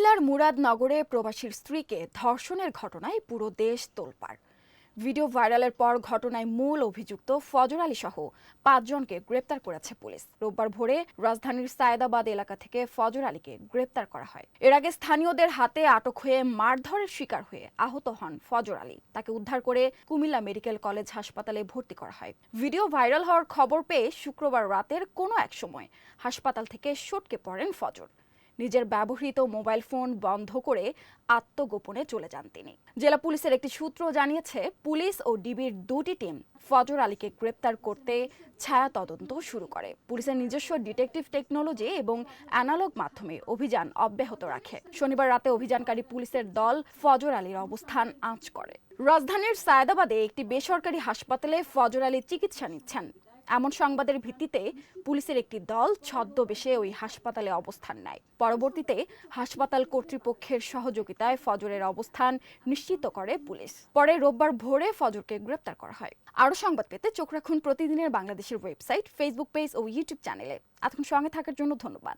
কুমিল্লার মুরাদনগরে প্রবাসীর স্ত্রীকে ধর্ষণের ঘটনায় পুরো দেশ তোলপাড়। ভিডিও ভাইরালের পর ঘটনায় মূল অভিযুক্ত ফজর আলী সহ ৫ জনকে গ্রেপ্তার করেছে পুলিশ। রোববার ভোরে রাজধানীর সায়েদাবাদ এলাকা থেকে ফজর আলীকে গ্রেপ্তার করা হয়। এর আগে স্থানীয়দের হাতে আটক হয়ে মারধরের শিকার হয়ে আহত হন ফজর আলী। তাকে উদ্ধার করে কুমিল্লা মেডিকেল কলেজ হাসপাতালে ভর্তি করা হয়। ভিডিও ভাইরাল হওয়ার খবর পেয়ে শুক্রবার রাতের কোনো এক সময় হাসপাতাল থেকে সটকে পড়েন ফজর। নিজের ব্যবহৃত মোবাইল ফোন বন্ধ করে আত্মগোপনে চলে যান তিনি। জেলা পুলিশের একটি সূত্র জানিয়েছে, পুলিশ ও ডিবির দুটি টিম ফজর আলীকে গ্রেপ্তার করতে ছায়া তদন্ত শুরু করে। পুলিশের নিজস্ব ডিটেকটিভ টেকনোলজি এবং অ্যানালগ মাধ্যমে অভিযান অব্যাহত রাখে। শনিবার রাতে অভিযানকারী পুলিশের দল ফজর আলীর অবস্থান আঁচ করে। রাজধানীর সায়েদাবাদে একটি বেসরকারি হাসপাতালে ফজর আলী চিকিৎসা নিচ্ছেন। এমন সংবাদের ভিত্তিতে পুলিশের একটি দল ছদ্মবেশে ওই হাসপাতালে অবস্থান নেয়। পরবর্তীতে হাসপাতাল কর্তৃপক্ষের সহযোগিতায় ফজরের অবস্থান নিশ্চিত করে পুলিশ। পরে রোববার ভোরে ফজরকে গ্রেপ্তার করা হয়। আরও সংবাদ পেতে চোখ রাখুন প্রতিদিনের বাংলাদেশের ওয়েবসাইট, ফেসবুক পেজ ও ইউটিউব চ্যানেলে। এতক্ষণ সঙ্গে থাকার জন্য ধন্যবাদ।